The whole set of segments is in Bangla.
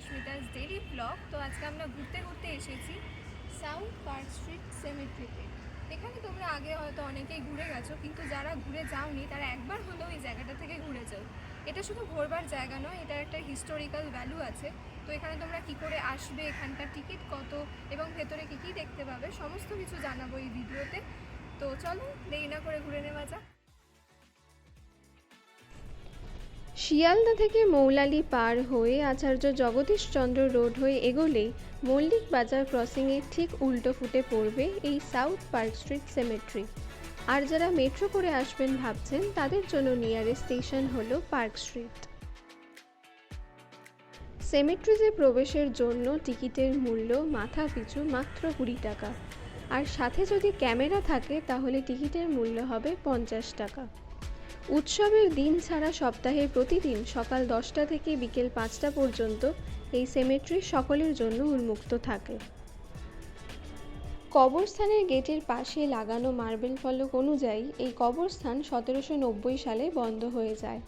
Susmita's daily blog. তো আজকে আমরা ঘুরতে ঘুরতে এসেছি সাউথ পার্ক স্ট্রিট সেমেট্রিতে। এখানে তোমরা আগে হয়তো অনেকেই ঘুরে গেছো, কিন্তু যারা ঘুরে যাওনি তারা একবার হলেও এই জায়গাটা থেকে ঘুরে যাও। এটা শুধু ঘোরবার জায়গা নয়, এটার একটা হিস্টোরিক্যাল ভ্যালু আছে। তো এখানে তোমরা কি করে আসবে, এখানকার টিকিট কত এবং ভেতরে কী কী দেখতে পাবে সমস্ত কিছু জানাবো এই ভিডিওতে। তো চলো দেরি না করে ঘুরে নেওয়া যাক। শিয়ালদা থেকে মৌলালি পার হয়ে আচার্য জগদীশচন্দ্র রোড হয়ে এগোলেই মল্লিক বাজার ক্রসিংয়ের ঠিক উল্টো ফুটে পড়বে এই সাউথ পার্ক স্ট্রিট সেমেট্রি। আর যারা মেট্রো করে আসবেন ভাবছেন তাদের জন্য নিয়ারেস্ট স্টেশন হলো পার্ক স্ট্রিট। সেমেট্রিতে প্রবেশের জন্য টিকিটের মূল্য মাথা পিছু মাত্র 20 টাকা, আর সাথে যদি ক্যামেরা থাকে তাহলে টিকিটের মূল্য হবে 50 টাকা। উৎসবের দিন ছাড়া সপ্তাহের প্রতিদিন সকাল 10টা থেকে বিকেল 5টা পর্যন্ত এই সেমেট্রি সকলের জন্য উন্মুক্ত থাকে। কবরস্থানের গেটের পাশে লাগানো মার্বেল ফলক অনুযায়ী এই কবরস্থান 1790 সালে বন্ধ হয়ে যায়,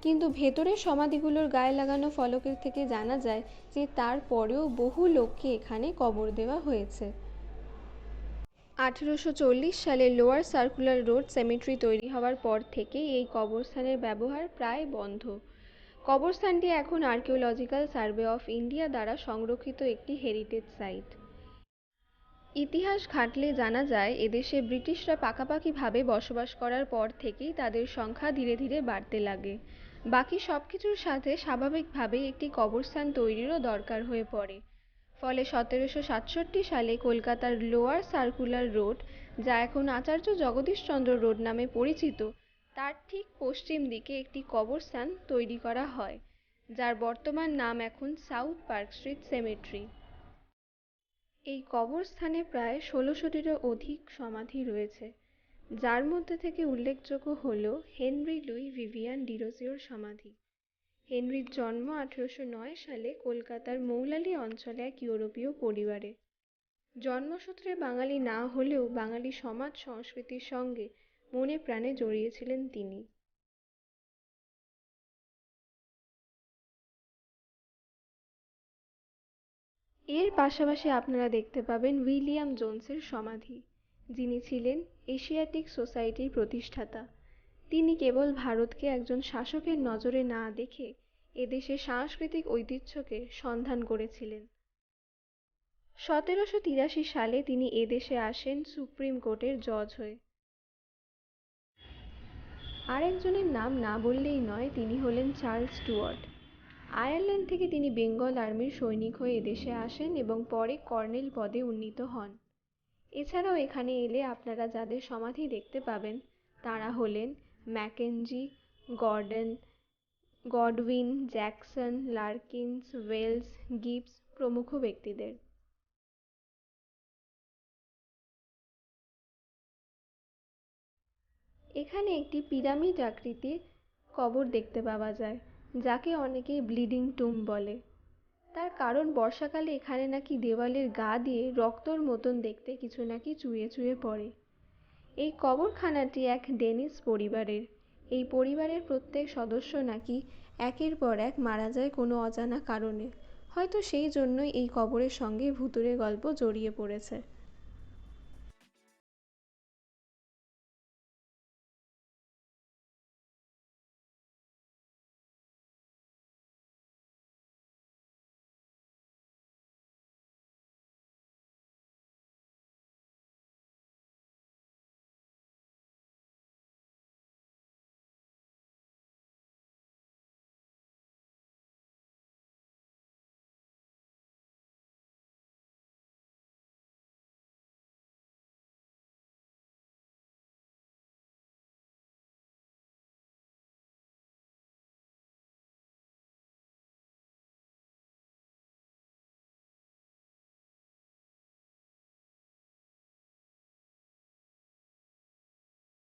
কিন্তু ভেতরের সমাধিগুলোর গায়ে লাগানো ফলকের থেকে জানা যায় যে তারপরেও বহু লোককে এখানে কবর দেওয়া হয়েছে। 1840 সালে লোয়ার সার্কুলার রোড সেমেট্রি তৈরি হওয়ার পর থেকেই এই কবরস্থানের ব্যবহার প্রায় বন্ধ। কবরস্থানটি এখন আর্কিওলজিক্যাল সার্ভে অফ ইন্ডিয়া দ্বারা সংরক্ষিত একটি হেরিটেজ সাইট। ইতিহাস ঘাঁটলে জানা যায় এদেশে ব্রিটিশরা পাকাপাকিভাবে বসবাস করার পর থেকেই তাদের সংখ্যা ধীরে ধীরে বাড়তে লাগে। বাকি সব কিছুর সাথে স্বাভাবিকভাবেই একটি কবরস্থান তৈরিরও দরকার হয়ে পড়ে। ফলে 1767 সালে কলকাতার লোয়ার সার্কুলার রোড, যা এখন আচার্য জগদীশচন্দ্র রোড নামে পরিচিত, তার ঠিক পশ্চিম দিকে একটি কবরস্থান তৈরি করা হয়, যার বর্তমান নাম এখন সাউথ পার্ক স্ট্রিট সেমেট্রি। এই কবরস্থানে প্রায় 1600টিরও অধিক সমাধি রয়েছে, যার মধ্যে থেকে উল্লেখযোগ্য হল হেনরি লুই ভিভিয়ান ডিরোজিওর সমাধি। হেনরির জন্ম 1809 সালে কলকাতার মৌলালি অঞ্চলে এক ইউরোপীয় পরিবারে। জন্মসূত্রে বাঙালি না হলেও বাঙালি সমাজ সংস্কৃতির সঙ্গে মনে প্রাণে জড়িয়েছিলেন তিনি। এর পাশাপাশি আপনারা দেখতে পাবেন উইলিয়াম জোনসের সমাধি, যিনি ছিলেন এশিয়াটিক সোসাইটির প্রতিষ্ঠাতা। তিনি কেবল ভারতকে একজন শাসকের নজরে না দেখে এদেশের সাংস্কৃতিক ঐতিহ্যকে সন্ধান করেছিলেন। 1783 সালে তিনি এদেশে আসেন সুপ্রিম কোর্টের জজ হয়ে। আরেকজনের নাম না বললেই নয়, তিনি হলেন চার্লস স্টুয়ার্ট। আয়ারল্যান্ড থেকে তিনি বেঙ্গল আর্মির সৈনিক হয়ে এদেশে আসেন এবং পরে কর্নেল পদে উন্নীত হন। এছাড়াও এখানে এলে আপনারা যাদের সমাধি দেখতে পাবেন তারা হলেন Mackenzie, Gordon, Godwin, Jackson, Larkins, Wells, Gibbs প্রমুখ ব্যক্তিদের। এখানে একটি পিরামিড আকৃতির কবর দেখতে পাওয়া যায়, যাকে অনেকেই ব্লিডিং টুম্ব বলে। তার কারণ বর্ষাকালে এখানে নাকি দেওয়ালের গা দিয়ে রক্তর মতন দেখতে কিছু নাকি চুইয়ে চুইয়ে পড়ে। এই কবরখানাটি এক ডেনিস পরিবারের। এই পরিবারের প্রত্যেক সদস্য নাকি একের পর এক মারা যায় কোনো অজানা কারণে। হয়তো সেই জন্যই এই কবরের সঙ্গে ভূতুড়ে গল্প জড়িয়ে পড়েছে।